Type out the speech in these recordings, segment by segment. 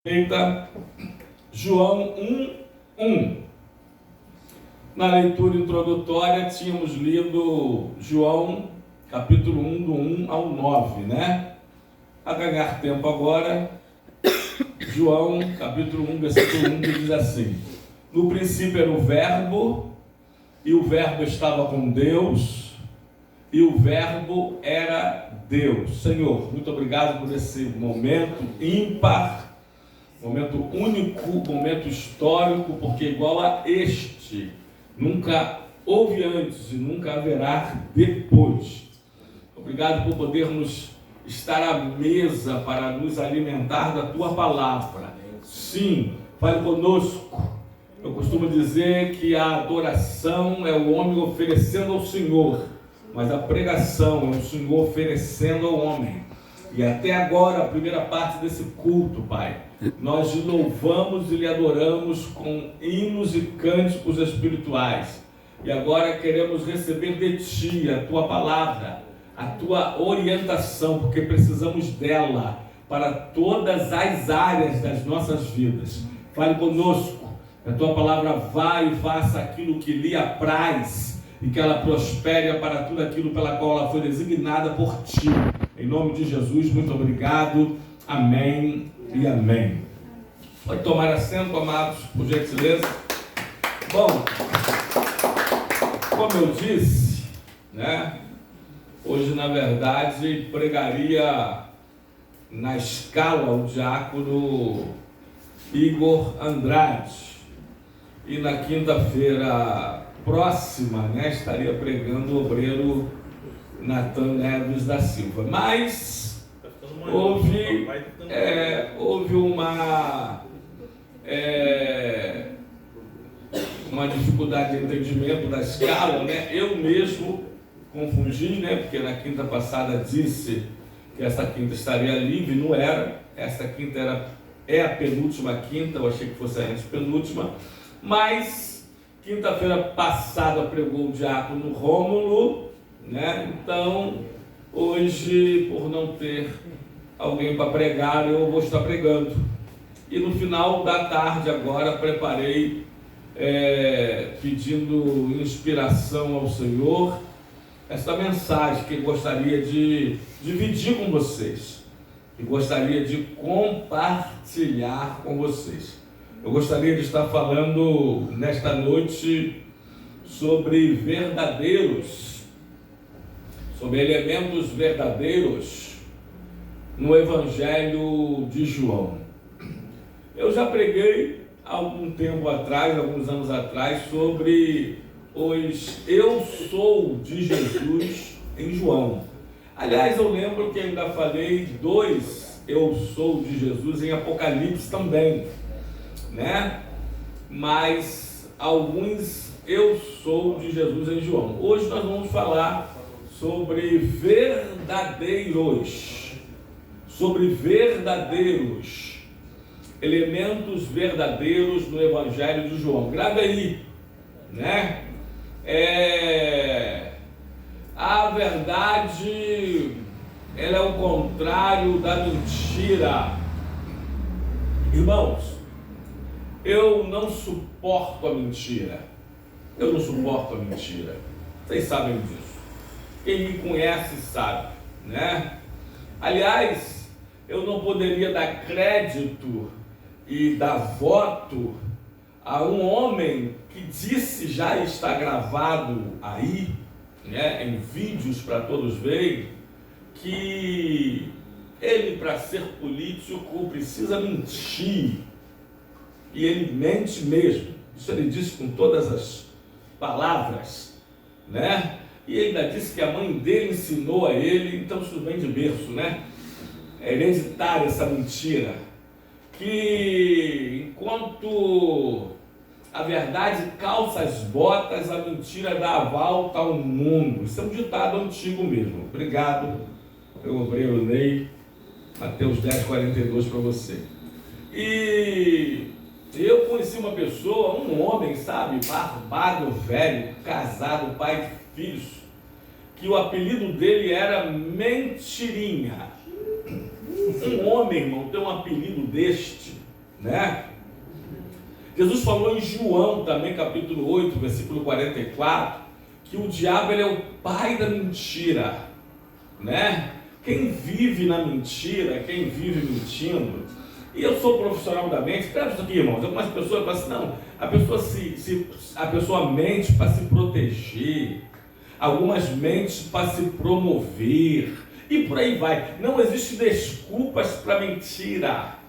Eita, João 1:1. Na leitura introdutória tínhamos lido João capítulo 1, do 1 ao 9, né? A ganhar tempo agora, João capítulo 1, versículo 1, que diz assim: no princípio era o Verbo, e o Verbo estava com Deus, e o Verbo era Deus. Senhor, muito obrigado por esse momento ímpar, momento único, momento histórico, porque igual a este nunca houve antes e nunca haverá depois. Obrigado por podermos estar à mesa para nos alimentar da Tua Palavra. Sim, fale conosco. Eu costumo dizer que a adoração é o homem oferecendo ao Senhor, mas a pregação é o Senhor oferecendo ao homem. E até agora, a primeira parte desse culto, Pai, nós lhe louvamos e lhe adoramos com hinos e cânticos espirituais. E agora queremos receber de Ti a Tua palavra, a Tua orientação, porque precisamos dela para todas as áreas das nossas vidas. Fale conosco, que a Tua palavra vá e faça aquilo que lhe apraz, e que ela prospere para tudo aquilo pela qual ela foi designada por Ti. Em nome de Jesus, muito obrigado. Amém e amém. Pode tomar assento, amados, por gentileza. Bom, como eu disse, né? Hoje, na verdade, pregaria na escala o diácono Igor Andrade. E na quinta-feira próxima, né, estaria pregando o obreiro Natan Neves da Silva. Mas houve uma dificuldade de entendimento da escala, né? Eu mesmo confundi, né? Porque na quinta passada disse que essa quinta estaria livre, não era. Essa quinta é a penúltima quinta, eu achei que fosse a antepenúltima. Mas quinta-feira passada pregou o diácono Rômulo, né? Então hoje, por não ter alguém para pregar, eu vou estar pregando. E no final da tarde agora preparei, pedindo inspiração ao Senhor, esta mensagem que eu gostaria de dividir com vocês, que gostaria de compartilhar com vocês. Eu gostaria de estar falando nesta noite sobre verdadeiros, sobre elementos verdadeiros no Evangelho de João. Eu já preguei há algum tempo atrás, alguns anos atrás, sobre os eu sou de Jesus em João. Aliás, eu lembro que ainda falei 2 eu sou de Jesus em Apocalipse também, né? Mas alguns eu sou de Jesus em João. Hoje nós vamos falar sobre verdadeiros, elementos verdadeiros no Evangelho de João. Grave aí, né? A verdade, ela é o contrário da mentira. Irmãos, eu não suporto a mentira. Vocês sabem disso. Quem me conhece sabe, né? Aliás, eu não poderia dar crédito e dar voto a um homem que disse, já está gravado aí, né, em vídeos para todos verem, que ele, para ser político, precisa mentir. E ele mente mesmo. Isso ele disse com todas as palavras, né? E ele ainda disse que a mãe dele ensinou a ele, então isso vem de berço, né? É hereditária essa mentira. Que enquanto a verdade calça as botas, a mentira dá a volta ao mundo. Isso é um ditado antigo mesmo. Obrigado, meu obreiro Ney. Mateus 10:42 para você. E eu conheci uma pessoa, um homem, sabe, barbado, velho, casado, pai de filhos, que o apelido dele era Mentirinha. Um homem, irmão, tem um apelido deste, né? Jesus falou em João também, capítulo 8, versículo 44, que o diabo ele é o pai da mentira, né? Quem vive na mentira, quem vive mentindo, e eu sou profissional da mente, escreve isso aqui, irmãos. Algumas pessoas falam assim, não, a pessoa mente para se proteger, algumas mentes para se promover, e por aí vai. Não existe desculpas para mentira.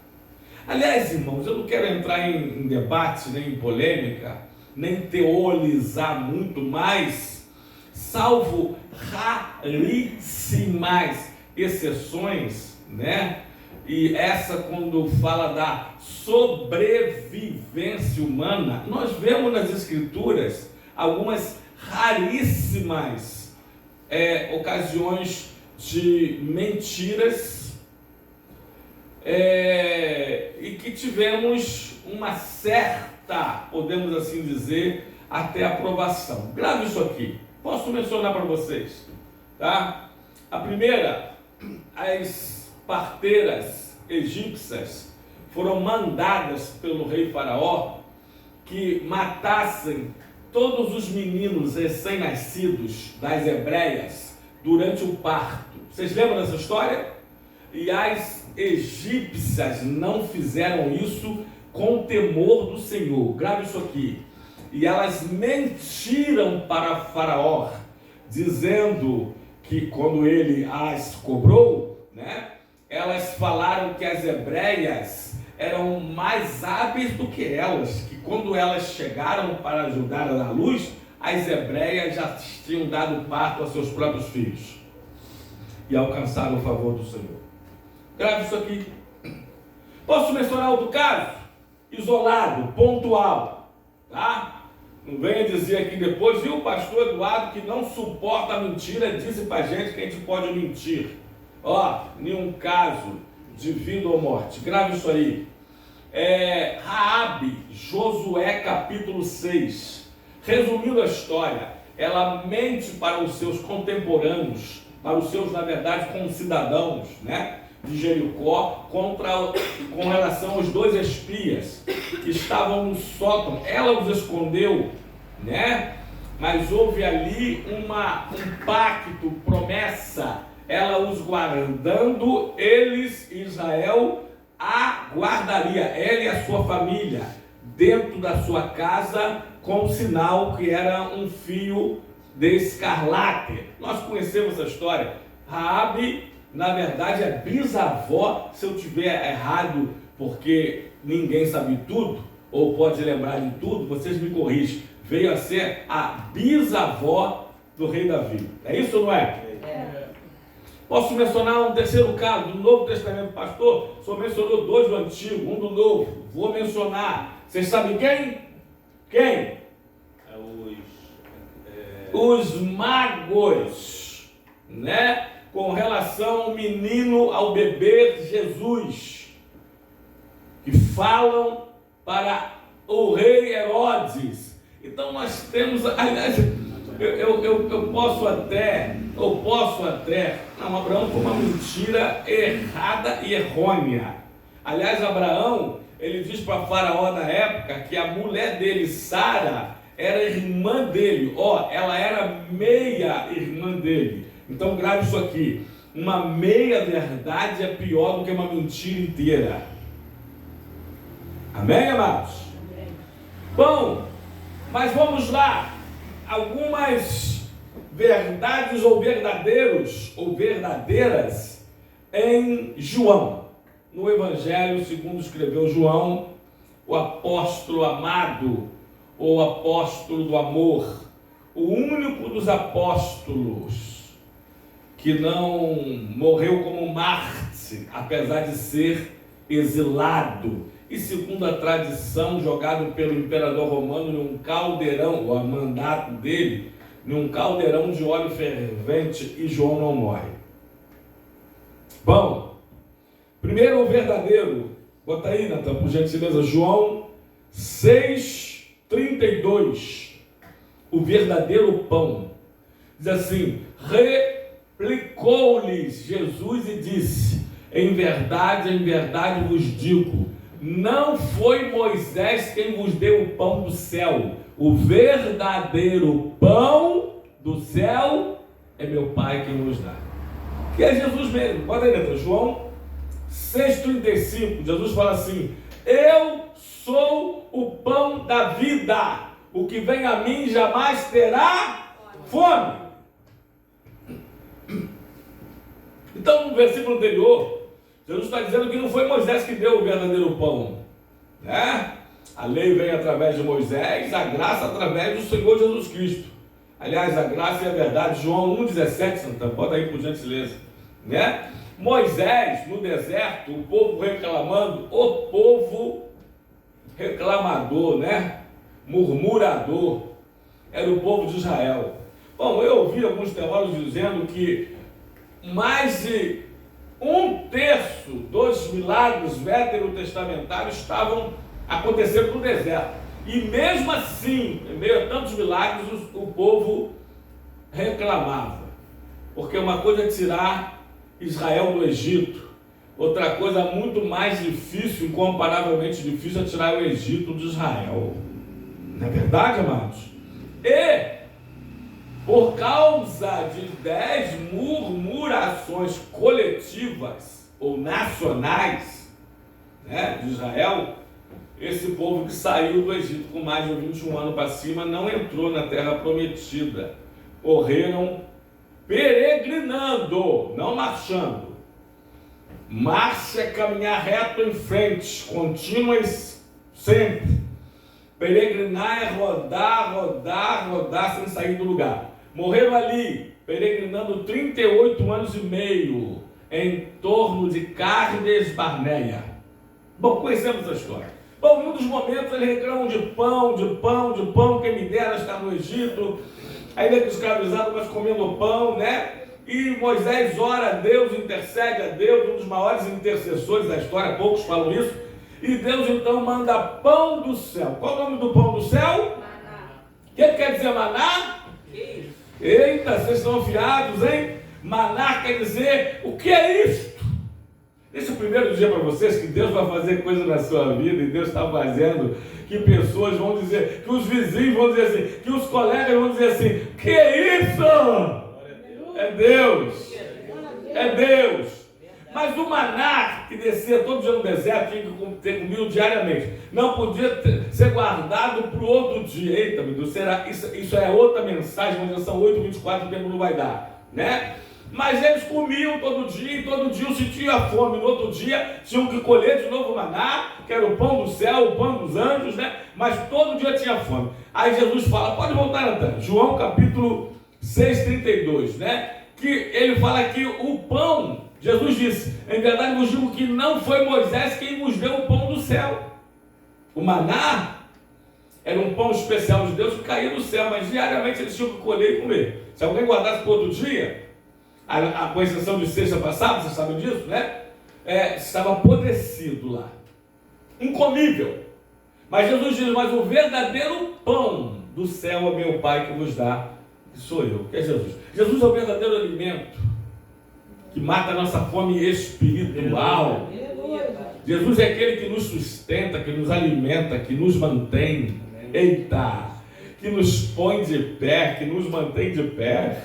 Aliás, irmãos, eu não quero entrar em debate, nem em polêmica, nem teorizar muito mais, salvo raríssimas exceções, né? E essa, quando fala da sobrevivência humana, nós vemos nas Escrituras algumas raríssimas ocasiões de mentiras, e que tivemos uma certa, podemos assim dizer, até aprovação. Grave isso aqui, posso mencionar para vocês, tá? A primeira, as parteiras egípcias foram mandadas pelo rei Faraó que matassem todos os meninos recém-nascidos das hebreias durante o parto. Vocês lembram dessa história? E as egípcias não fizeram isso com temor do Senhor. Grave isso aqui. E elas mentiram para Faraó, dizendo que quando ele as cobrou, né, elas falaram que as hebreias eram mais hábeis do que elas, que quando elas chegaram para ajudar a dar luz, as hebreias já tinham dado parto a seus próprios filhos e alcançaram o favor do Senhor. Grave isso aqui. Posso mencionar outro caso? Isolado, pontual, tá? Não venha dizer aqui depois, viu, o pastor Eduardo, que não suporta a mentira, disse pra gente que a gente pode mentir. Ó, nenhum caso de vida ou morte. Grave isso aí. Raabe, Josué capítulo 6. Resumindo a história, ela mente para os seus contemporâneos, para os seus, na verdade, concidadãos, né, de Jericó, com relação aos dois espias que estavam no sótão. Ela os escondeu, né? Mas houve ali um pacto, promessa, ela os guardando, eles, Israel, aguardaria, ela e a sua família, dentro da sua casa, com sinal que era um fio de escarlate. Nós conhecemos essa história. Raabe, na verdade, é bisavó, se eu tiver errado, porque ninguém sabe tudo, ou pode lembrar de tudo, vocês me corrigem. Veio a ser a bisavó do rei Davi. É isso ou não é? Posso mencionar um terceiro caso do Novo Testamento, pastor? O senhor mencionou dois do Antigo, um do Novo. Vou mencionar. Vocês sabem quem? Quem? Os magos, né? Com relação ao menino, ao bebê Jesus, que falam para o rei Herodes. Então nós temos, aliás, eu posso até, não, Abraão foi uma mentira errada e errônea. Aliás, Abraão, ele diz para Faraó na época que a mulher dele, Sara, era irmã dele, ela era meia irmã dele. Então grave isso aqui, uma meia verdade é pior do que uma mentira inteira. Amém, amados? Amém. Bom, mas vamos lá, algumas verdades ou verdadeiros ou verdadeiras em João, no Evangelho segundo escreveu João, o apóstolo amado, ou apóstolo do amor, o único dos apóstolos que não morreu como Marte, apesar de ser exilado, e segundo a tradição, jogado pelo imperador romano num caldeirão, o mandato dele, num caldeirão de óleo fervente, e João não morre. Bom, primeiro o verdadeiro, bota aí, Natan, por gentileza, João 6,32, o verdadeiro pão, diz assim, replicou-lhes Jesus e disse, em verdade vos digo, não foi Moisés quem vos deu o pão do céu. O verdadeiro pão do céu é meu Pai quem nos dá. Que é Jesus mesmo. Bota aí, letra. João 6,35. Jesus fala assim: eu sou o pão da vida. O que vem a mim jamais terá fome. Então, no versículo anterior, Jesus está dizendo que não foi Moisés que deu o verdadeiro pão, né? A lei vem através de Moisés, a graça através do Senhor Jesus Cristo. Aliás, a graça e a verdade, João 1,17, Santana, bota aí por gentileza, né? Moisés, no deserto, o povo reclamando, o povo reclamador, né? Murmurador, era o povo de Israel. Bom, eu ouvi alguns teólogos dizendo que mais de 1/3 dos milagres veterotestamentários estavam acontecendo no deserto. E mesmo assim, em meio a tantos milagres, o povo reclamava. Porque uma coisa é tirar Israel do Egito, outra coisa muito mais difícil, incomparavelmente difícil, é tirar o Egito de Israel. Não é verdade, amados? E por causa de 10 murmurações coletivas ou nacionais, né, de Israel, esse povo que saiu do Egito com mais de 21 anos para cima não entrou na terra prometida. Correram peregrinando, não marchando. Marcha é caminhar reto em frente, contínuas sempre. Peregrinar é rodar, rodar, rodar sem sair do lugar. Morreram ali, peregrinando 38 anos e meio, em torno de Cádiz Barneia. Bom, conhecemos a história. Bom, em um dos momentos eles reclamam de pão, de pão, de pão, quem me dera estar no Egito, ainda que escravizado, mas comendo pão, né? E Moisés ora a Deus, intercede a Deus, um dos maiores intercessores da história, poucos falam isso. E Deus então manda pão do céu. Qual é o nome do pão do céu? Maná. O que quer dizer maná? Eita, vocês estão afiados, hein? Maná quer dizer, o que é isto? Esse é o primeiro dia para vocês que Deus vai fazer coisa na sua vida, e Deus está fazendo, que pessoas vão dizer, que os vizinhos vão dizer assim, que os colegas vão dizer assim, que é isso? É Deus. É Deus. Mas o maná que descia todo dia no deserto, tinha que ter comido diariamente. Não podia ser guardado para o outro dia. Eita, meu Deus, será? Isso é outra mensagem, mas já são 8h24, o tempo não vai dar, né? Mas eles comiam todo dia, e todo dia sentiam fome. No outro dia tinham que colher de novo o maná, que era o pão do céu, o pão dos anjos, né? Mas todo dia tinha fome. Aí Jesus fala, pode voltar, Antônio, João capítulo 6,32, né? Que ele fala que o pão, Jesus disse, em verdade vos digo que não foi Moisés quem vos deu o pão do céu. O maná era um pão especial de Deus que caía do céu, mas diariamente eles tinham que colher e comer. Se alguém guardasse para outro dia, com exceção de sexta passada, vocês sabem disso, né? Estava apodrecido lá, incomível. Mas Jesus diz, mas o verdadeiro pão do céu é meu Pai que vos dá, que sou eu, que é Jesus. Jesus é o verdadeiro alimento que mata a nossa fome espiritual. Jesus é aquele que nos sustenta, que nos alimenta, que nos mantém. Eita! Que nos põe de pé, que nos mantém de pé,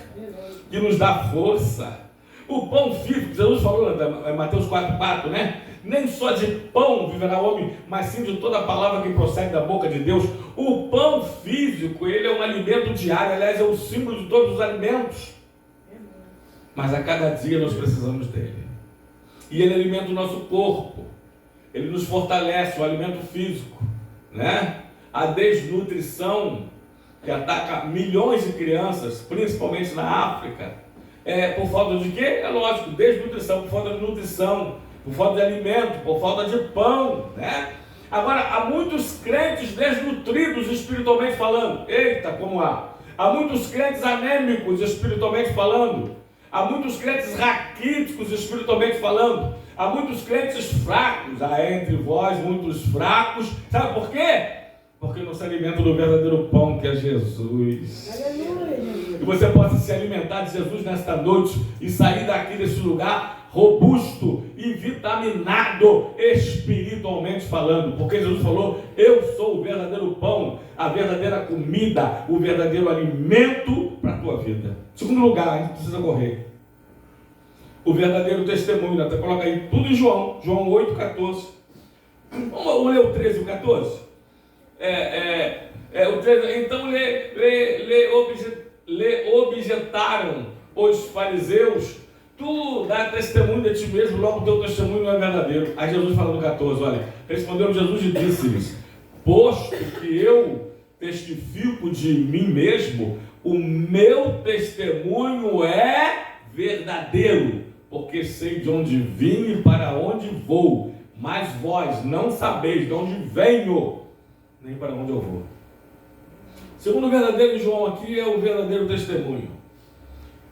que nos dá força. O pão físico, Jesus falou em Mateus 4,4, né? Nem só de pão viverá o homem, mas sim de toda a palavra que procede da boca de Deus. O pão físico, ele é um alimento diário, aliás, é o símbolo de todos os alimentos. Mas a cada dia nós precisamos dele. E ele alimenta o nosso corpo. Ele nos fortalece, o alimento físico, né? A desnutrição que ataca milhões de crianças, principalmente na África, por falta de quê? É lógico, desnutrição, por falta de nutrição, por falta de alimento, por falta de pão, né? Agora, há muitos crentes desnutridos espiritualmente falando. Eita, como há! Há muitos crentes anêmicos espiritualmente falando. Há muitos crentes raquíticos espiritualmente falando. Há muitos crentes fracos. Há entre vós muitos fracos. Sabe por quê? Porque não se alimentam do verdadeiro pão que é Jesus. Aleluia. Que você possa se alimentar de Jesus nesta noite e sair daqui desse lugar robusto e vitaminado espiritualmente falando, porque Jesus falou: eu sou o verdadeiro pão, a verdadeira comida, o verdadeiro alimento para a tua vida. Segundo lugar, a gente precisa correr. O verdadeiro testemunho, até coloca aí tudo em João 8,14. Vamos ler o 13 e o 14? O 13, então lhe objetaram os fariseus: tu dá testemunho de ti mesmo, logo o teu testemunho não é verdadeiro. Aí Jesus fala no 14, olha, respondeu Jesus e disse-lhes: posto que eu testifico de mim mesmo, o meu testemunho é verdadeiro, porque sei de onde vim e para onde vou, mas vós não sabeis de onde venho, nem para onde eu vou. Segundo o verdadeiro João aqui, é o verdadeiro testemunho.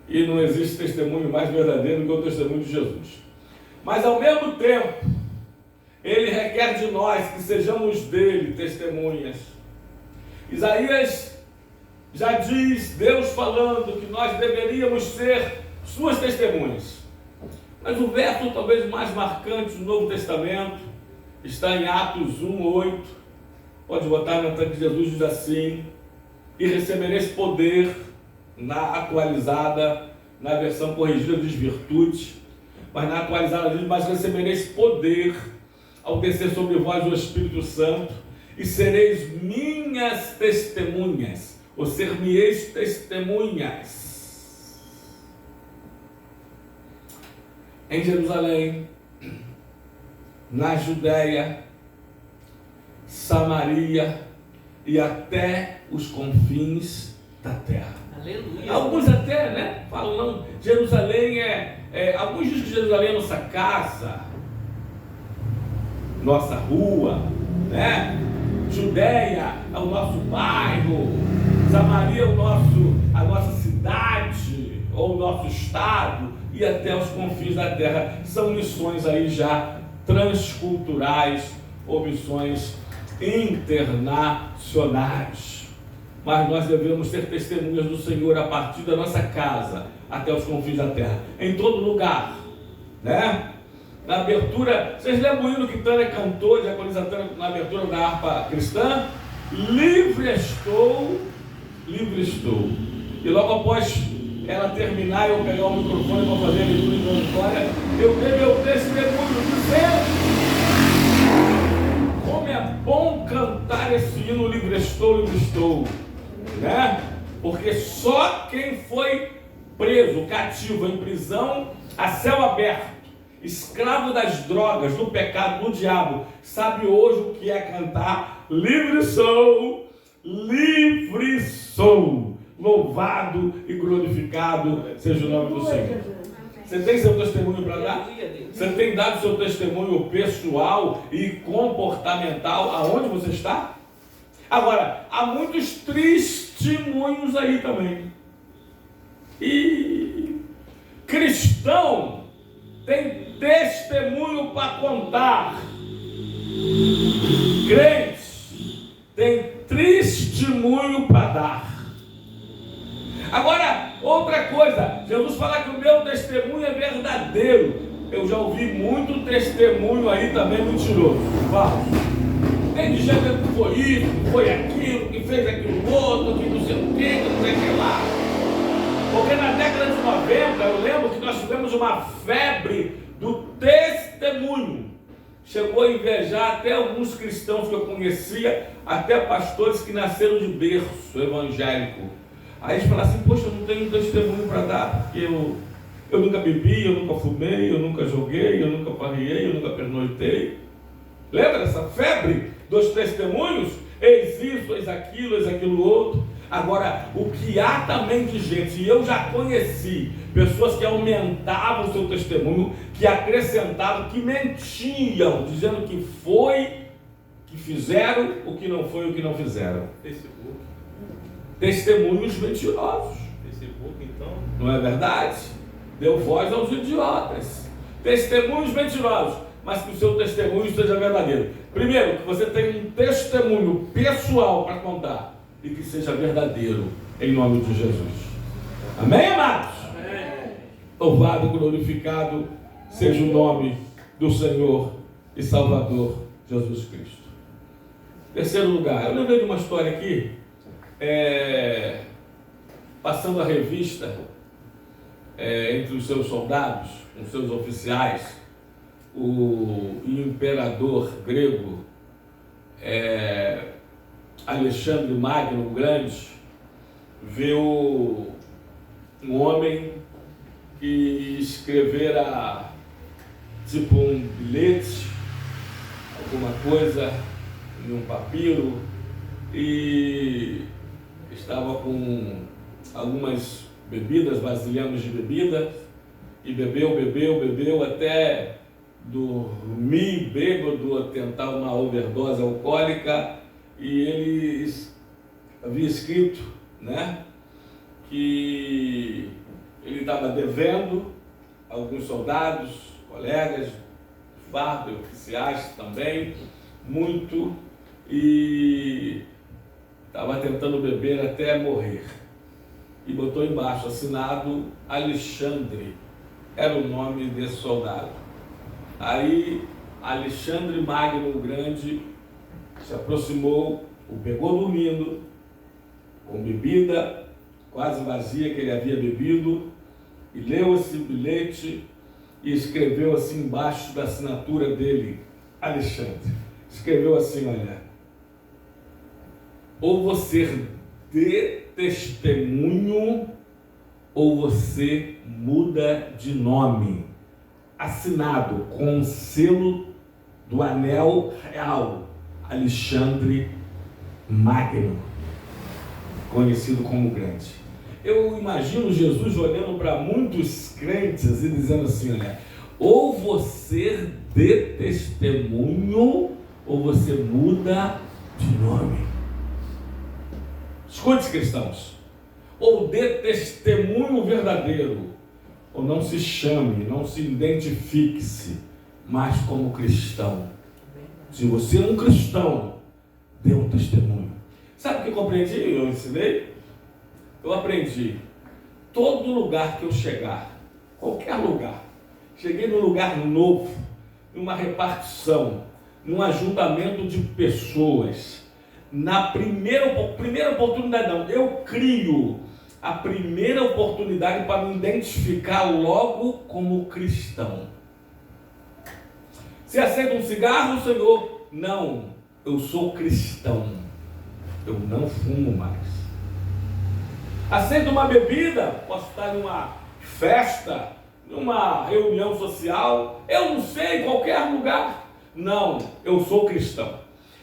E não existe testemunho mais verdadeiro do que o testemunho de Jesus. Mas ao mesmo tempo, ele requer de nós que sejamos dele testemunhas. Isaías já diz, Deus falando, que nós deveríamos ser suas testemunhas. Mas o verso talvez mais marcante do Novo Testamento está em Atos 1:8. Pode botar na tela de Jesus, diz assim: e recebereis poder, na atualizada, na versão corrigida diz virtude, mas na atualizada diz: mas recebereis poder ao descer sobre vós o Espírito Santo, e sereis minhas testemunhas, ou ser-me-eis testemunhas, em Jerusalém, na Judéia, Samaria e até os confins da terra. Aleluia. Alguns até, né, falam, não, Jerusalém alguns dizem que Jerusalém é nossa casa, nossa rua, né? Judéia é o nosso bairro, Samaria é a nossa cidade, ou o nosso estado, e até os confins da terra. São missões aí já transculturais, ou missões internacionais. Mas nós devemos ser testemunhas do Senhor a partir da nossa casa até os confins da terra, em todo lugar, né? Na abertura, vocês lembram o hino que Tânia cantou, de Diaconisa Tânia, na abertura da harpa cristã? Livre estou, livre estou. E logo após ela terminar, eu pegar o microfone para fazer a leitura introdutória, eu dei meu testemunho dizendo: como é bom cantar esse hino, livre estou, né? Porque só quem foi preso, cativo, em prisão, a céu aberto, escravo das drogas, do pecado, do diabo, sabe hoje o que é cantar: livre sou, louvado e glorificado seja o nome do Senhor. Você tem seu testemunho para dar? Você tem dado seu testemunho pessoal e comportamental aonde você está? Agora, há muitos testemunhos aí também. E cristão tem testemunho para contar. Crente tem testemunho para dar. Agora, outra coisa, Jesus fala que o meu testemunho é verdadeiro. Eu já ouvi muito testemunho aí também mentiroso. Fala. Tem gente que foi isso, que foi aquilo, que fez aquilo outro, que não sei o que, que não sei o que lá. Porque na década de 90, eu lembro que nós tivemos uma febre do testemunho. Chegou a invejar até alguns cristãos que eu conhecia, até pastores que nasceram de berço evangélico. Aí eles falaram assim: poxa, eu não tenho testemunho para dar, porque eu nunca bebi, eu nunca fumei, eu nunca joguei, eu nunca parriei, eu nunca pernoitei. Lembra dessa febre dos testemunhos? Eis isso, eis aquilo outro. Agora, o que há também de gente, e eu já conheci pessoas que aumentavam o seu testemunho, que acrescentavam, que mentiam, dizendo que foi, que fizeram, o que não foi, o que não fizeram. Facebook. Testemunhos mentirosos. Facebook, então. Não é verdade? Deu voz aos idiotas. Testemunhos mentirosos, mas que o seu testemunho seja verdadeiro. Primeiro, que você tenha um testemunho pessoal para contar e que seja verdadeiro, em nome de Jesus. Amém, amados? Amém. Louvado e glorificado seja o nome do Senhor e Salvador Jesus Cristo. Terceiro lugar, eu lembrei de uma história aqui, passando a revista entre os seus soldados, os seus oficiais, o imperador grego Alexandre Magno, o Grande, viu um homem que escrevera tipo um bilhete, alguma coisa em um papiro, e estava com algumas bebidas, vasilhames de bebida, e bebeu até dormir bêbado, tentar uma overdose alcoólica, e ele havia escrito, né, que ele estava devendo a alguns soldados, colegas, farda, oficiais também, muito, e estava tentando beber até morrer. E botou embaixo, assinado Alexandre, era o nome desse soldado. Aí Alexandre Magno o Grande se aproximou, o pegou dormindo, com bebida quase vazia que ele havia bebido, e leu esse bilhete e escreveu assim embaixo da assinatura dele, Alexandre. Escreveu assim, olha: ou você dê testemunho, ou você muda de nome. Assinado com o selo do anel real, Alexandre Magno, conhecido como Grande. Eu imagino Jesus olhando para muitos crentes e dizendo assim, olha, ou você dê testemunho, ou você muda de nome. Escute, cristãos, ou dê testemunho verdadeiro, ou não se chame, não se identifique-se mais como cristão. Se você é um cristão, dê um testemunho. Sabe o que eu compreendi? Eu ensinei? Eu aprendi. Todo lugar que eu chegar, qualquer lugar, cheguei num lugar novo, numa repartição, num ajuntamento de pessoas, na primeira oportunidade não, eu crio a primeira oportunidade para me identificar logo como cristão. Você aceita um cigarro, Senhor? Não, eu sou cristão. Eu não fumo mais. Aceita uma bebida? Posso estar numa festa, numa reunião social, eu não sei, em qualquer lugar. Não, eu sou cristão.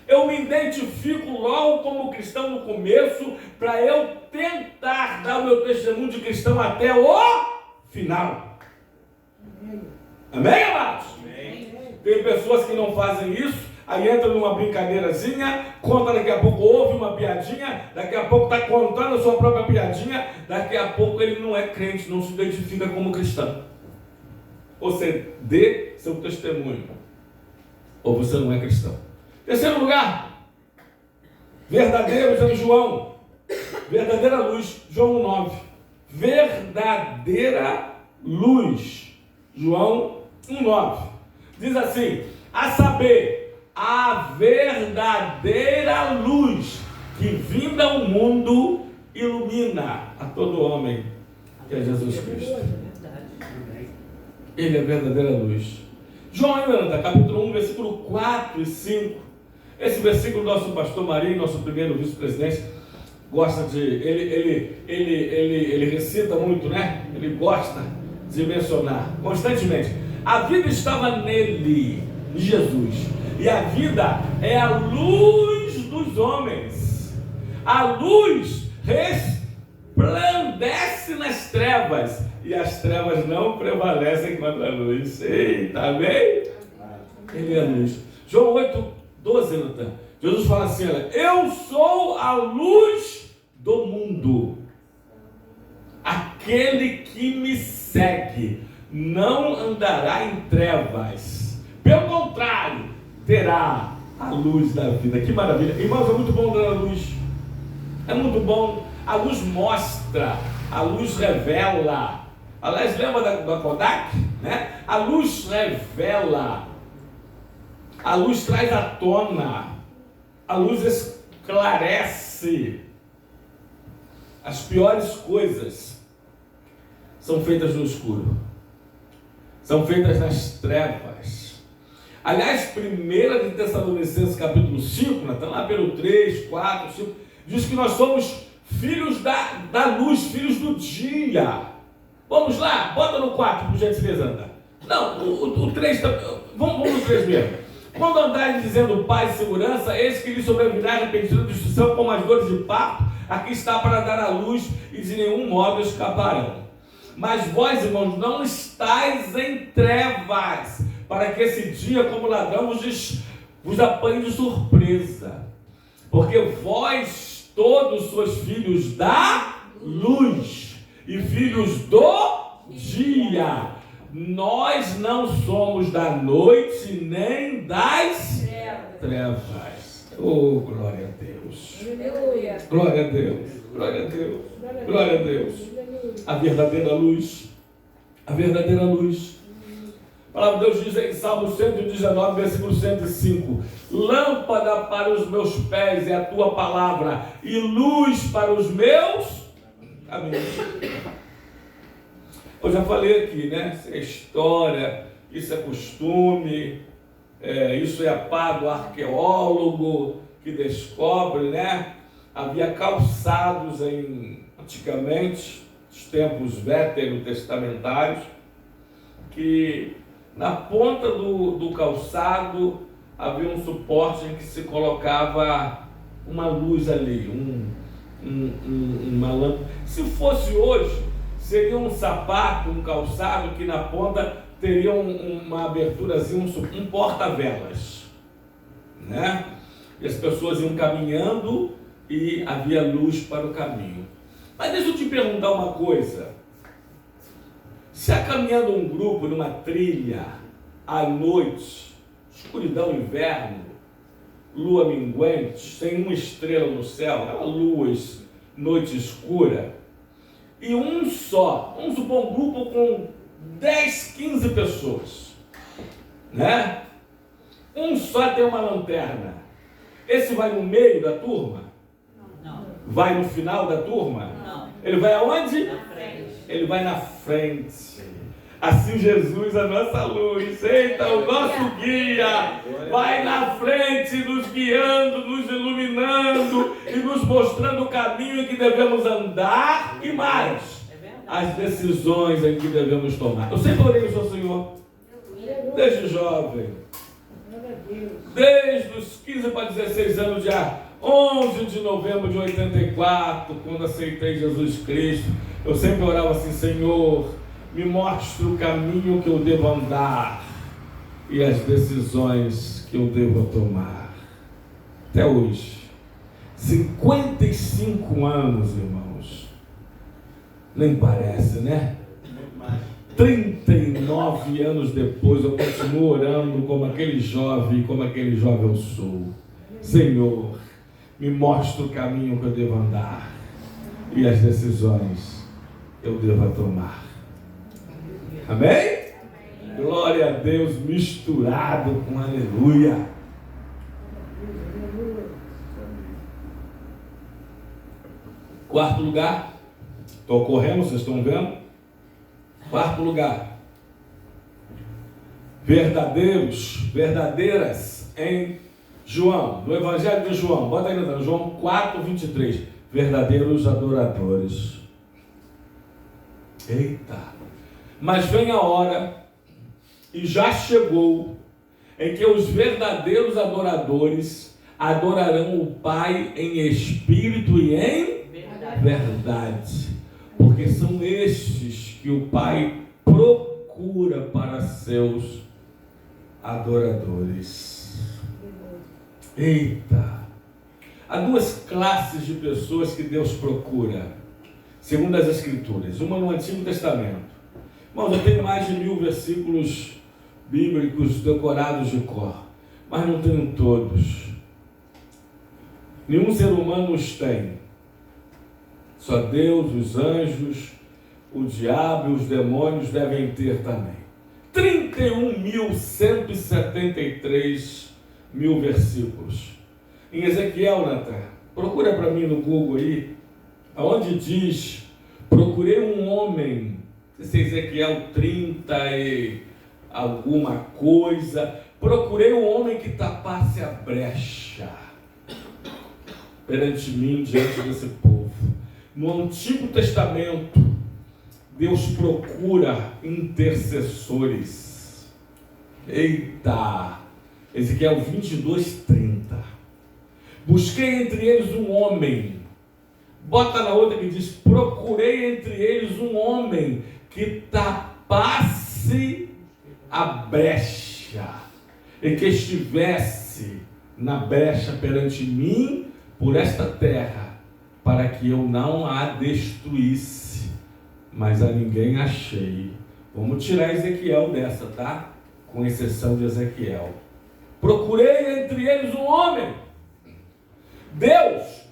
Eu me identifico logo como cristão no começo, para eu tentar dar o meu testemunho de cristão até o final. Amém, amados? Amém. Tem pessoas que não fazem isso, aí entra numa brincadeirazinha, conta, daqui a pouco ouve uma piadinha, daqui a pouco está contando a sua própria piadinha, daqui a pouco ele não é crente, não se identifica como cristão. Ou você dê seu testemunho, ou você não é cristão. Terceiro lugar, verdadeiros em João, verdadeira luz, João 9, verdadeira luz, João 1,9, diz assim, a saber, a verdadeira luz que vinda ao mundo ilumina a todo homem, que é Jesus Cristo. Ele é a verdadeira luz. João ainda, capítulo 1, versículo 4 e 5. Esse versículo, nosso pastor Marinho, nosso primeiro vice-presidente, gosta de... Ele recita muito, né? Ele gosta de mencionar constantemente. A vida estava nele, em Jesus. E a vida é a luz dos homens. A luz resplandece nas trevas. E as trevas não prevalecem contra a luz. Eita, amém? Ele é a luz. João 8:12, Natan. Jesus fala assim, olha, eu sou a luz do mundo. Aquele que me segue não andará em trevas. Pelo contrário, terá a luz da vida. Que maravilha. Irmãos, é muito bom dar a luz. É muito bom. A luz mostra, a luz revela. Aliás, lembra da Kodak? né? A luz revela, a luz traz à tona, a luz esclarece. As piores coisas são feitas no escuro, são feitas nas trevas. Aliás, 1 de Tessalonicenses capítulo 5, né, está lá pelo 3, 4, 5, diz que nós somos filhos da luz, filhos do dia. Vamos lá, bota no 4, por gentileza, André. Não, o 3, vamos no 3 mesmo. Quando andarem dizendo paz e segurança, eis que lhe sobrevirá a repentina destruição como as dores de parto, aqui está para dar a luz e de nenhum modo escaparão. Mas vós, irmãos, não estáis em trevas, para que esse dia, como ladrão, vos apanhe de surpresa. Porque vós todos sois filhos da luz e filhos do dia. Nós não somos da noite nem das trevas. Oh, glória a Deus. Glória a Deus. Glória a Deus. Glória a Deus. A verdadeira luz. A verdadeira luz. A palavra de Deus diz em Salmo 119, versículo 105: lâmpada para os meus pés é a tua palavra e luz para os meus caminhos. Eu já falei aqui, né? Isso é história, isso é costume, isso é a pá do arqueólogo que descobre, né? Havia calçados antigamente, nos tempos veterotestamentários, que na ponta do calçado havia um suporte em que se colocava uma luz ali, uma lâmpada. Se fosse hoje, seria um sapato, um calçado que na ponta teria uma aberturazinha, um porta-velas, né? E as pessoas iam caminhando e havia luz para o caminho. Mas deixa eu te perguntar uma coisa. Se caminhando um grupo numa trilha à noite, escuridão, inverno, lua minguante, sem uma estrela no céu, aquela lua, noite escura, e vamos supor um grupo com 10, 15 pessoas, né? Um só tem uma lanterna. Esse vai no meio da turma? Não. Vai no final da turma? Não. Ele vai aonde? Na frente. Ele vai na frente. Assim Jesus, a nossa luz, eita, o nosso guia, vai na frente, nos guiando, nos iluminando e nos mostrando o caminho em que devemos andar e mais, as decisões em que devemos tomar. Eu sempre orei ao Senhor, desde jovem, desde os 15 para 16 anos, dia 11 de novembro de 84, quando aceitei Jesus Cristo, eu sempre orava assim: Senhor, me mostre o caminho que eu devo andar e as decisões que eu devo tomar. Até hoje, 55 anos, irmãos, nem parece, né? 39 anos depois, eu continuo orando como aquele jovem eu sou. Senhor, me mostre o caminho que eu devo andar e as decisões que eu devo tomar. Amém? Amém? Glória a Deus, misturado com aleluia. Quarto lugar. Estou correndo, vocês estão vendo? Quarto lugar. Verdadeiras em João, no Evangelho de João, bota aí no João 4, 23. Verdadeiros adoradores. Eita! Mas vem a hora, e já chegou, em que os verdadeiros adoradores adorarão o Pai em espírito e em verdade. Porque são estes que o Pai procura para seus adoradores. Eita! Há duas classes de pessoas que Deus procura, segundo as Escrituras. Uma no Antigo Testamento. Irmãos, eu tenho mais de 1000 versículos bíblicos decorados de cor, mas não tenho todos. Nenhum ser humano os tem. Só Deus, os anjos, o diabo e os demônios devem ter também. 31.173 versículos. Em Ezequiel, Natan, procura para mim no Google aí, aonde diz, procurei um homem, esse Ezequiel 30 e alguma coisa, procurei um homem que tapasse a brecha perante mim, diante desse povo. No Antigo Testamento, Deus procura intercessores. Eita! Ezequiel 22:30. Busquei entre eles um homem. Bota na outra que diz, procurei entre eles um homem que tapasse a brecha e que estivesse na brecha perante mim por esta terra, para que eu não a destruísse, mas a ninguém achei. Vamos tirar Ezequiel dessa, tá? Com exceção de Ezequiel. Procurei entre eles um homem. Deus,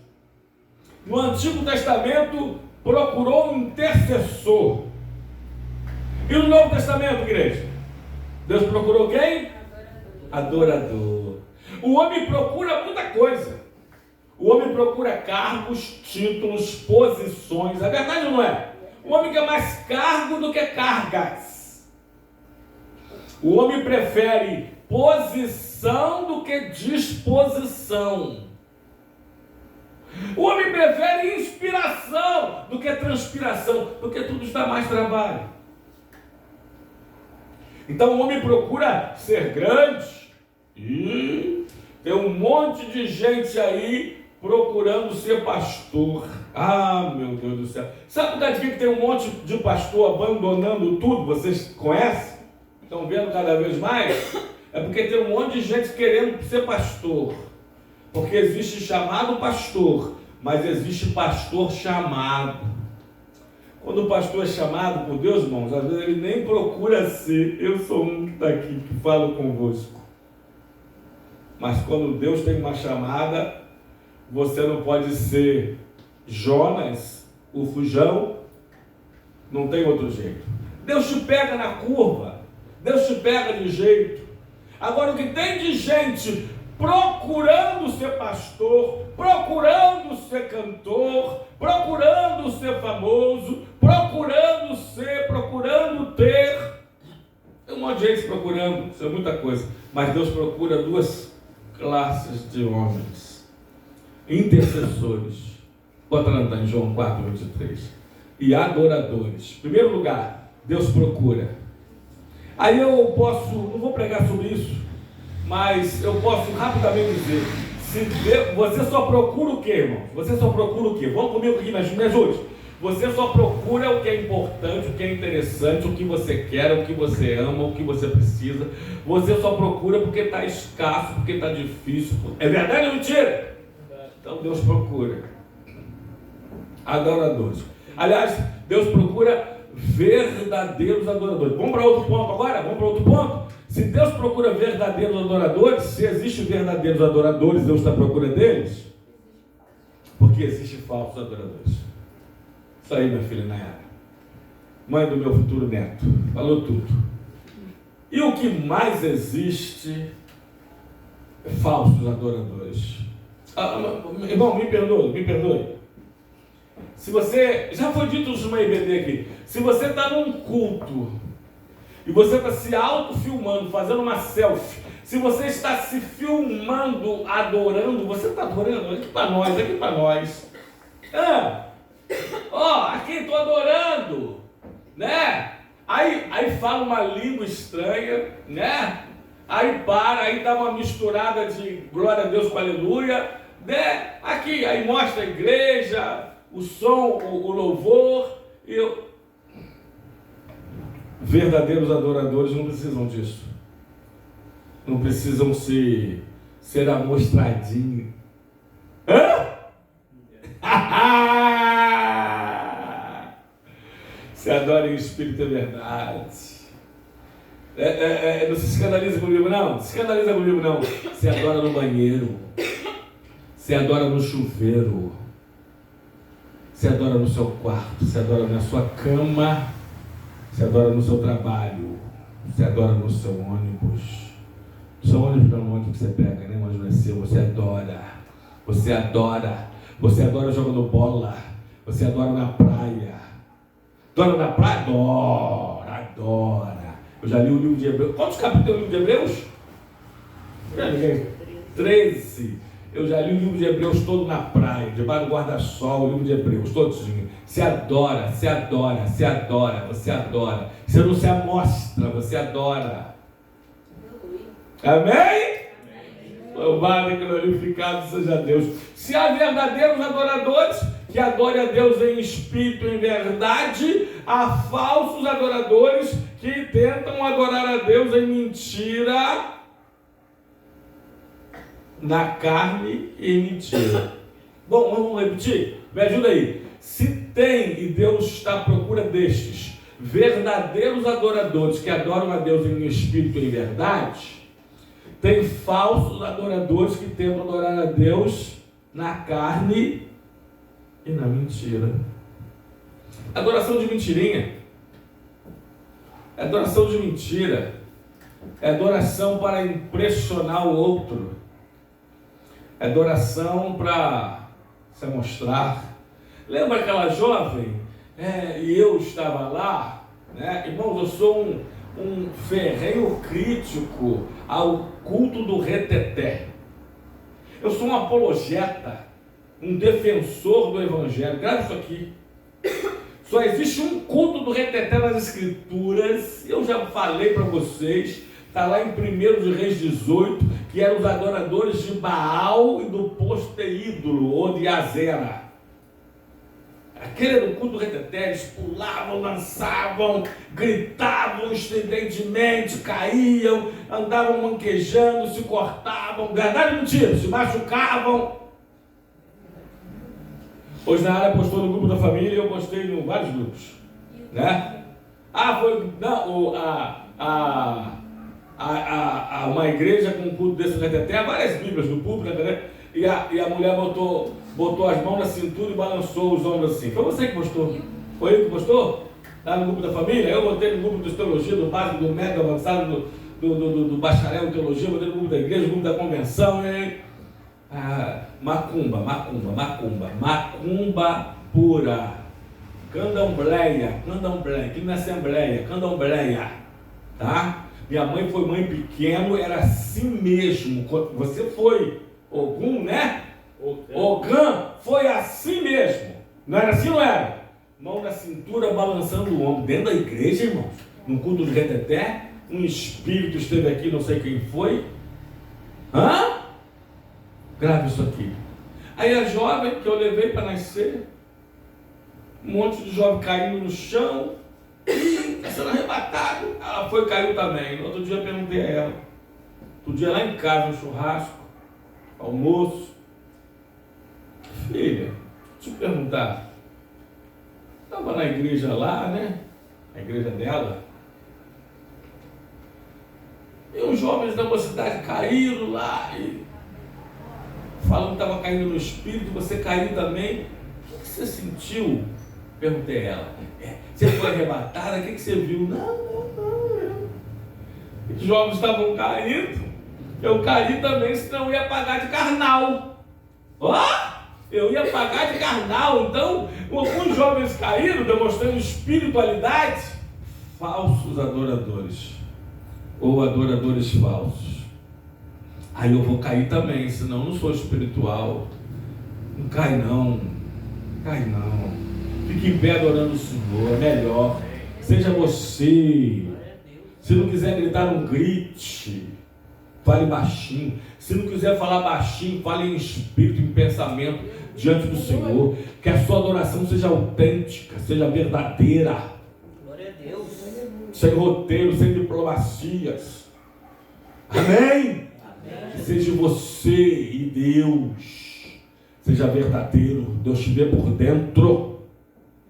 no Antigo Testamento, procurou um intercessor. E no Novo Testamento, igreja? Deus procurou quem? Adorador. O homem procura muita coisa. O homem procura cargos, títulos, posições. É verdade ou não é? O homem quer mais cargo do que cargas. O homem prefere posição do que disposição. O homem prefere inspiração do que transpiração, porque tudo dá mais trabalho. Então o homem procura ser grande. E tem um monte de gente aí procurando ser pastor. Ah, meu Deus do céu. Sabe por causa de que tem um monte de pastor abandonando tudo? Vocês conhecem? Estão vendo cada vez mais? É porque tem um monte de gente querendo ser pastor. Porque existe chamado pastor, mas existe pastor chamado. Quando o pastor é chamado por Deus, irmãos, às vezes ele nem procura ser. Eu sou um que está aqui, que falo convosco. Mas quando Deus tem uma chamada, você não pode ser Jonas, o fujão, não tem outro jeito. Deus te pega na curva, Deus te pega de jeito. Agora, o que tem de gente procurando ser pastor, procurando ser cantor, procurando ser famoso, procurando ter, tem um monte de gente procurando, isso é muita coisa, mas Deus procura duas classes de homens, intercessores, bota lá em João 4:23, e adoradores. Em primeiro lugar, Deus procura. Aí eu posso, não vou pregar sobre isso, mas eu posso rapidamente dizer, você só procura o quê, irmão? Você só procura o quê? Vamos comigo aqui, me ajude. Você só procura o que é importante, o que é interessante, o que você quer, o que você ama, o que você precisa. Você só procura porque está escasso, porque está difícil. É verdade ou mentira? Então Deus procura adoradores. Aliás, Deus procura verdadeiros adoradores. Vamos para outro ponto agora? Vamos para outro ponto? Se Deus procura verdadeiros adoradores, se existem verdadeiros adoradores, Deus está à procura deles? Porque existem falsos adoradores. Isso aí, minha filha Nayara, mãe do meu futuro neto, falou tudo. E o que mais existe é falsos adoradores. Irmão, me perdoe. Se você, já foi dito no IBD aqui, se você está num culto e você está se autofilmando, fazendo uma selfie, se você está se filmando, adorando, você está adorando? Aqui para nós. Aqui estou adorando, né? Aí fala uma língua estranha, né? Aí dá uma misturada de glória a Deus com aleluia, né? Aqui, aí mostra a igreja, o som, o louvor. Verdadeiros adoradores não precisam disso. Não precisam ser amostradinhos. Se adora em espírito é verdade. Não se escandaliza comigo, não. Se adora no banheiro. Se adora no chuveiro. Se adora no seu quarto. Se adora na sua cama. Se adora no seu trabalho. Você adora no seu ônibus. Seu ônibus não é um ônibus que você pega, nem um ônibus não é seu. Você adora. Você adora. Você adora jogando bola. Você adora na praia. Adora na praia? Adora. Eu já li o livro de Hebreus. Quantos capítulos tem o livro de Hebreus? Já li 13. Eu já li o livro de Hebreus todo na praia, debaixo do guarda-sol, o livro de Hebreus, todinho. Você adora, você adora, você adora, você adora. Você não se amostra, você adora. Amém? Louvado e glorificado seja Deus. Se há verdadeiros adoradores que adorem a Deus em espírito e em verdade, há falsos adoradores que tentam adorar a Deus em mentira, na carne e em mentira. Bom, vamos repetir? Me ajuda aí. Se tem, e Deus está à procura destes, verdadeiros adoradores que adoram a Deus em espírito e em verdade, tem falsos adoradores que tentam adorar a Deus na carne e na mentira. Adoração de mentirinha. Adoração de mentira. É adoração para impressionar o outro. É adoração para se mostrar. Lembra aquela jovem? E eu estava lá, né? Irmãos, eu sou um ferrenho crítico ao culto do reteté. Eu sou um apologeta, um defensor do Evangelho. Grave isso aqui. Só existe um culto do reteté nas Escrituras. Eu já falei para vocês, está lá em 1 de Reis 18, que eram os adoradores de Baal e do posto ídolo, ou de Azera. Aquele era o culto do reteté, eles pulavam, lançavam, gritavam estridentemente, caíam, andavam manquejando, se cortavam, verdade ou mentira, se machucavam. Hoje na área postou no grupo da família e eu postei em vários grupos, né? Uma igreja com um culto desse reteté, há várias bíblias no público, né? E a mulher botou as mãos na cintura e balançou os ombros assim. Foi você que postou? Foi eu que postou? Lá no grupo da família? Eu botei no grupo de teologia, do básico, do médio, do avançado, do bacharel em teologia, botei no grupo da igreja, no grupo da convenção, macumba pura, candomblé, aqui na assembleia, candomblé, tá? Minha mãe foi mãe pequeno, era assim mesmo. Você foi Ogum, né? Ogã foi assim mesmo. Não era assim, não era? Mão na cintura, balançando o ombro. Dentro da igreja, irmãos. No culto de reteté, um espírito esteve aqui, não sei quem foi. Grave isso aqui. Aí a jovem que eu levei para nascer, um monte de jovem caindo no chão, está sendo arrebatado. Ela foi e caiu também. No outro dia eu perguntei a ela. Outro dia lá em casa, no churrasco, almoço. Filha, deixa eu te perguntar. Estava na igreja lá, né? A igreja dela. E os jovens da mocidade caíram lá e falando que estava caindo no espírito, você caiu também. O que você sentiu? Perguntei a ela. Você foi arrebatada? O que você viu? Não. Os jovens estavam caindo. Eu caí também, senão eu ia pagar de carnal. Eu ia pagar de carnal. Então, alguns jovens caíram, demonstrando espiritualidade. Falsos adoradores. Ou adoradores falsos. Aí eu vou cair também, senão eu não sou espiritual. Não cai não. Fique em pé adorando o Senhor, é melhor. Seja você. Se não quiser gritar, não grite. Fale baixinho. Se não quiser falar baixinho, fale em espírito, em pensamento diante do Senhor. Que a sua adoração seja autêntica, seja verdadeira. Glória a Deus. Sem roteiro, sem diplomacias. Amém? Que seja você e Deus. Seja verdadeiro. Deus te vê por dentro.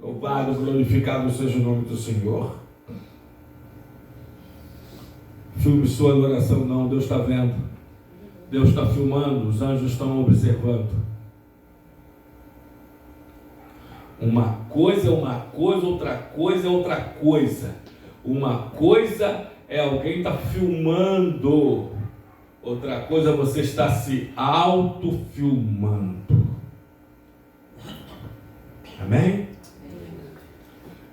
Louvado, glorificado seja o nome do Senhor. Filme sua adoração não, Deus está vendo. Deus está filmando, os anjos estão observando. Uma coisa é uma coisa, outra coisa é outra coisa. Uma coisa é alguém que está filmando. Outra coisa, você está se autofilmando. Amém?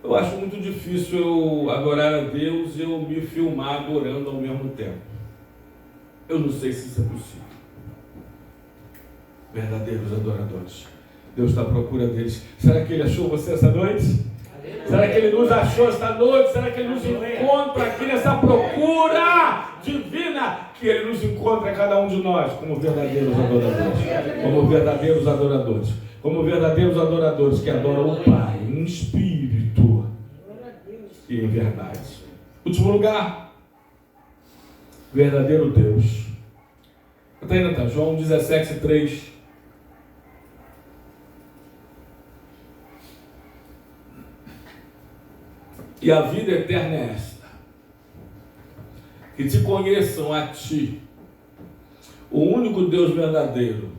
Eu acho muito difícil eu adorar a Deus e eu me filmar adorando ao mesmo tempo. Eu não sei se isso é possível. Verdadeiros adoradores. Deus está à procura deles. Será que Ele achou você essa noite? Será que Ele nos achou esta noite? Será que Ele nos encontra aqui nessa procura divina? Que Ele nos encontra cada um de nós como verdadeiros adoradores. Como verdadeiros adoradores. Como verdadeiros adoradores que adoram o Pai em espírito e em verdade. Último lugar. Verdadeiro Deus. Está aí, tá? João 17:3. E a vida eterna é esta: que te conheçam a ti, o único Deus verdadeiro,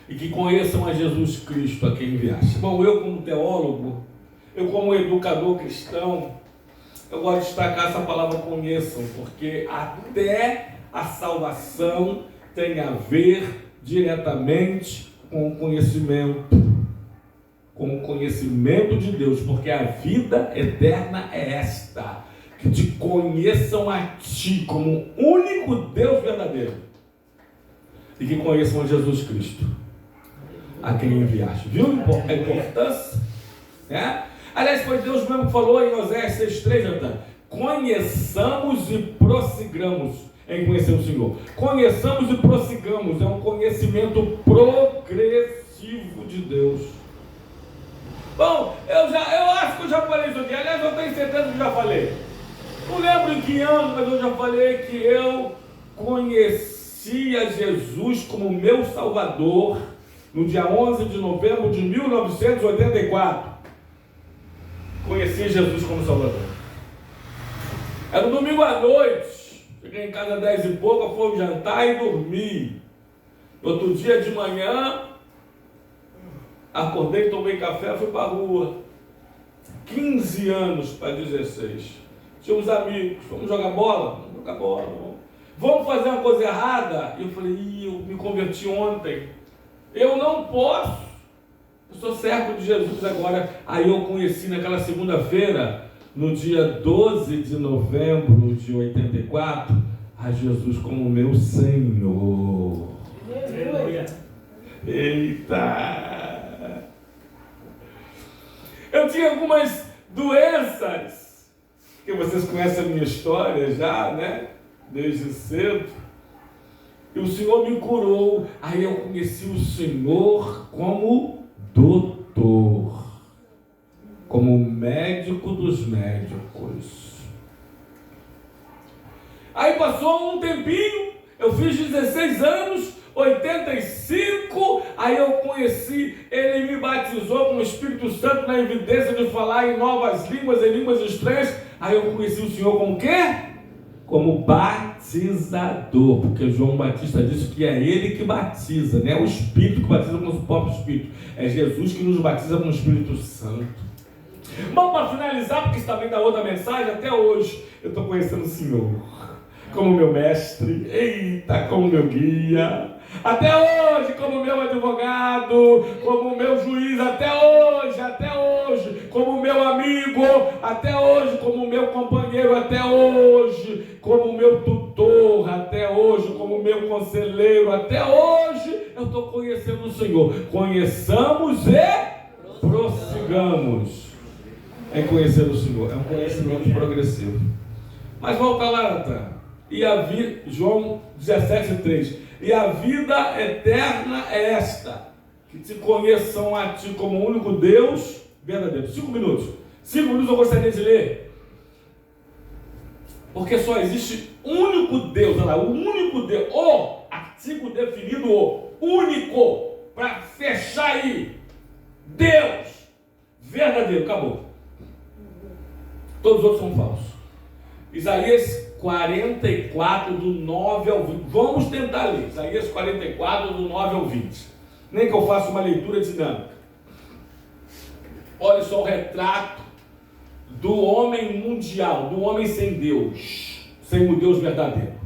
e que conheçam a Jesus Cristo, a quem enviaste. Bom, eu como teólogo, eu como educador cristão, eu gosto de destacar essa palavra conheçam, porque até a salvação tem a ver diretamente com o conhecimento. Com o conhecimento de Deus, porque a vida eterna é esta: que te conheçam a ti como único Deus verdadeiro e que conheçam a Jesus Cristo, a quem enviaste. Viu a importância? Aliás, foi Deus mesmo que falou em Oséias 6:3, Natan: conheçamos e prossigamos em conhecer o Senhor. Conheçamos e prossigamos, é um conhecimento progressivo de Deus. Bom, eu acho que eu já falei isso aqui. Aliás, eu tenho certeza que já falei. Não lembro em que ano, mas eu já falei que eu conheci a Jesus como meu Salvador no dia 11 de novembro de 1984. Conheci Jesus como Salvador. Era um domingo à noite. Cheguei em casa às 10 e pouco, fui jantar e dormi. No outro dia de manhã, acordei, tomei café, fui para a rua. 15 anos para 16. Tinha uns amigos, vamos jogar bola? Vamos jogar bola. Vamos fazer uma coisa errada? E eu falei, eu me converti ontem. Eu não posso. Eu sou servo de Jesus agora. Aí eu conheci naquela segunda-feira, no dia 12 de novembro de 84, a Jesus como meu Senhor. Eita! Eu tinha algumas doenças, que vocês conhecem a minha história já, né? Desde cedo. E o Senhor me curou. Aí eu conheci o Senhor como doutor, como médico dos médicos. Aí passou um tempinho, eu fiz 16 anos, 85, aí eu conheci, ele me batizou com o Espírito Santo na evidência de falar em novas línguas, em línguas estranhas. Aí eu conheci o Senhor como o quê? Como batizador, porque João Batista disse que é ele que batiza, não é o Espírito que batiza com o próprio Espírito, é Jesus que nos batiza com o Espírito Santo. Bom, para finalizar, porque isso também dá outra mensagem, até hoje eu estou conhecendo o Senhor como meu mestre, eita, como meu guia, até hoje como meu advogado, como meu juiz, até hoje, como meu amigo, até hoje, como meu companheiro, até hoje, como meu tutor, até hoje, como meu conselheiro, até hoje, eu estou conhecendo o Senhor. Conheçamos e prossigamos em conhecer o Senhor. É um conhecimento progressivo. Mas volta lá, Natan. E a vida, João 17:3. E a vida eterna é esta: que te conheçam a ti como único Deus verdadeiro. 5 minutos eu gostaria de ler, porque só existe um único Deus. Olha lá, o único Deus, o artigo definido, o único, para fechar aí, Deus verdadeiro, acabou. Todos os outros são falsos. Isaías 44, do 9 ao 20. Vamos tentar ler. Isaías 44, do 9 ao 20. Nem que eu faça uma leitura dinâmica. Olha só o retrato do homem mundial, do homem sem Deus, sem o Deus verdadeiro.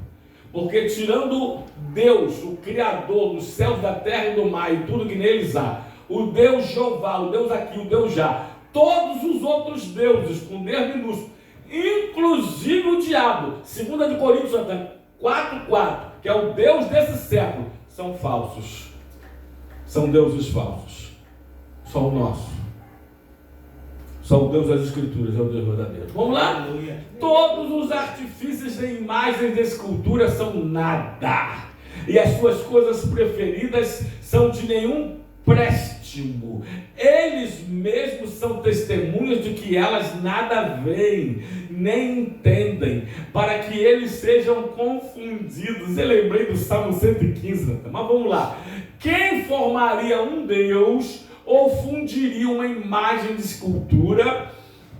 Porque tirando Deus, o Criador dos céus, da terra e do mar e tudo que neles há, o Deus Jeová, o Deus aqui, o Deus já, todos os outros deuses, com D minúsculo, inclusive o diabo, 2 de Coríntios 4:4, que é o Deus desse século, são falsos. São deuses falsos. Só o nosso. Só o Deus das Escrituras é o Deus verdadeiro. Vamos lá? Todos os artifícios de imagens de escultura são nada. E as suas coisas preferidas são de nenhum préstimo. Eles mesmos são testemunhas de que elas nada veem, nem entendem, para que eles sejam confundidos. Eu lembrei do Salmo 115, mas vamos lá. Quem formaria um Deus ou fundiria uma imagem de escultura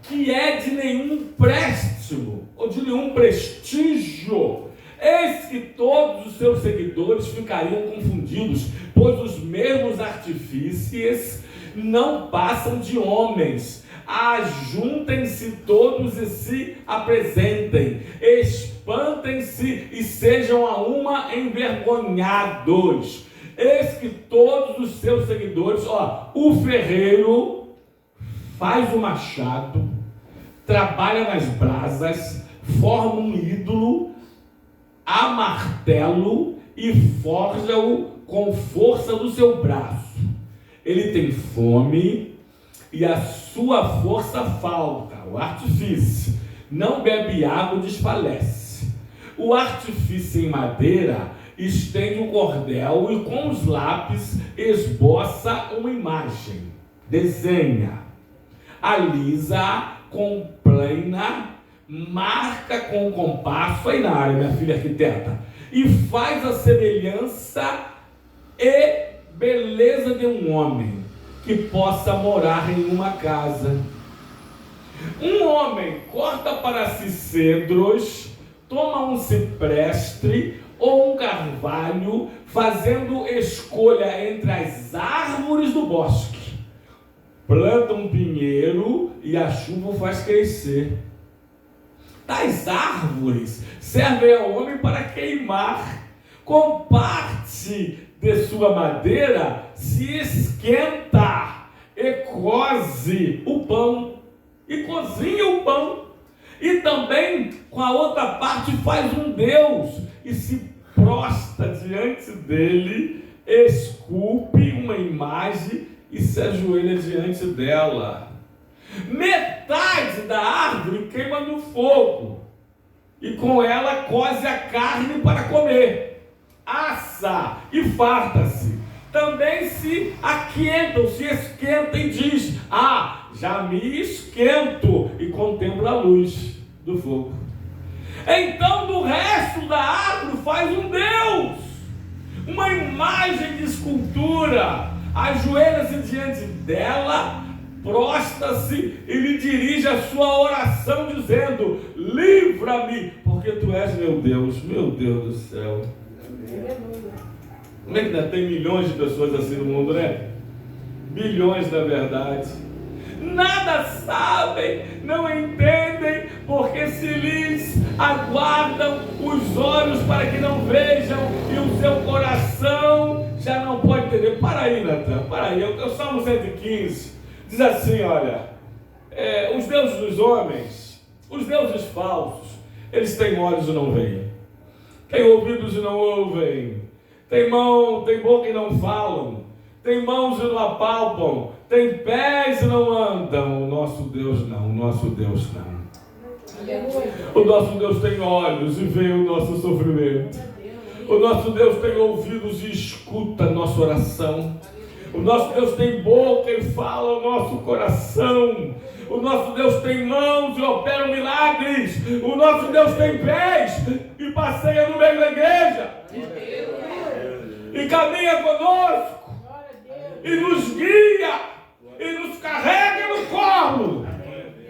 que é de nenhum préstimo ou de nenhum prestígio? Eis que todos os seus seguidores ficariam confundidos, pois os mesmos artifícios não passam de homens. Ajuntem-se todos e se apresentem, espantem-se e sejam a uma envergonhados. Eis que todos os seus seguidores, o ferreiro faz o machado, trabalha nas brasas, forma um ídolo, a martelo e forja-o com força do seu braço. Ele tem fome e a sua força falta, o artifício. Não bebe água e desfalece. O artifício em madeira estende o cordel e com os lápis esboça uma imagem, desenha, alisa com plena, marca com compasso, aí na área, minha filha arquiteta, e faz a semelhança e beleza de um homem que possa morar em uma casa. Um homem corta para si cedros, toma um cipreste ou um carvalho, fazendo escolha entre as árvores do bosque. Planta um pinheiro e a chuva o faz crescer. Tais árvores servem ao homem para queimar. Com parte de sua madeira se esquenta e coze o pão, e cozinha o pão. E também com a outra parte faz um Deus e se prostra diante dele, esculpe uma imagem e se ajoelha diante dela. Metade da árvore queima no fogo, e com ela coze a carne para comer, assa e farta-se. Também se aquentam, se esquenta e diz: já me esquento, e contempla a luz do fogo. Então do resto da árvore faz um Deus, uma imagem de escultura, ajoelha-se diante dela, prostra-se e lhe dirige a sua oração, dizendo: livra-me, porque tu és meu Deus do céu. Como é que ainda tem milhões de pessoas assim no mundo, né? Bilhões, na verdade. Nada sabem, não entendem, porque se lhes aguardam os olhos para que não vejam, e o seu coração já não pode entender. Para aí, Natan, para aí. O Salmo 115 diz assim, olha, os deuses dos homens, os deuses falsos, eles têm olhos e não veem, têm ouvidos e não ouvem, têm mão, têm boca e não falam, têm mãos e não apalpam, tem pés e não andam. O nosso Deus não, o nosso Deus não. O nosso Deus tem olhos e vê o nosso sofrimento. O nosso Deus tem ouvidos e escuta a nossa oração. O nosso Deus tem boca e fala o nosso coração. O nosso Deus tem mãos e opera milagres. O nosso Deus tem pés e passeia no meio da igreja. E caminha conosco. E nos guia. E nos carrega no colo.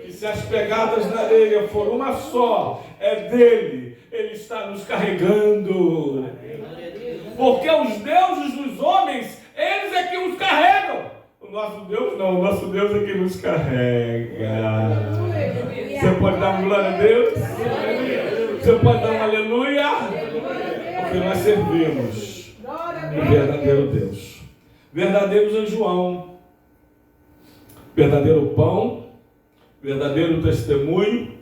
E se as pegadas na areia for uma só, é dele. Ele está nos carregando. Porque os deuses dos homens, eles é que os carregam. O nosso Deus não, o nosso Deus é que nos carrega. Você pode dar uma glória a Deus? Você pode dar um aleluia? Porque nós servimos o verdadeiro Deus. Verdadeiros é João. Verdadeiro pão, verdadeiro testemunho,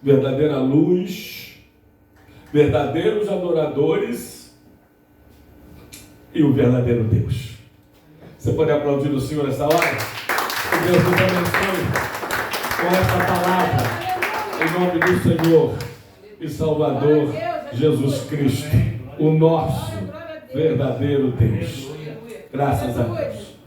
verdadeira luz, verdadeiros adoradores e o verdadeiro Deus. Você pode aplaudir o Senhor nessa hora? Que Deus nos abençoe com essa palavra, em nome do Senhor e Salvador Jesus Cristo, o nosso verdadeiro Deus. Graças a Deus.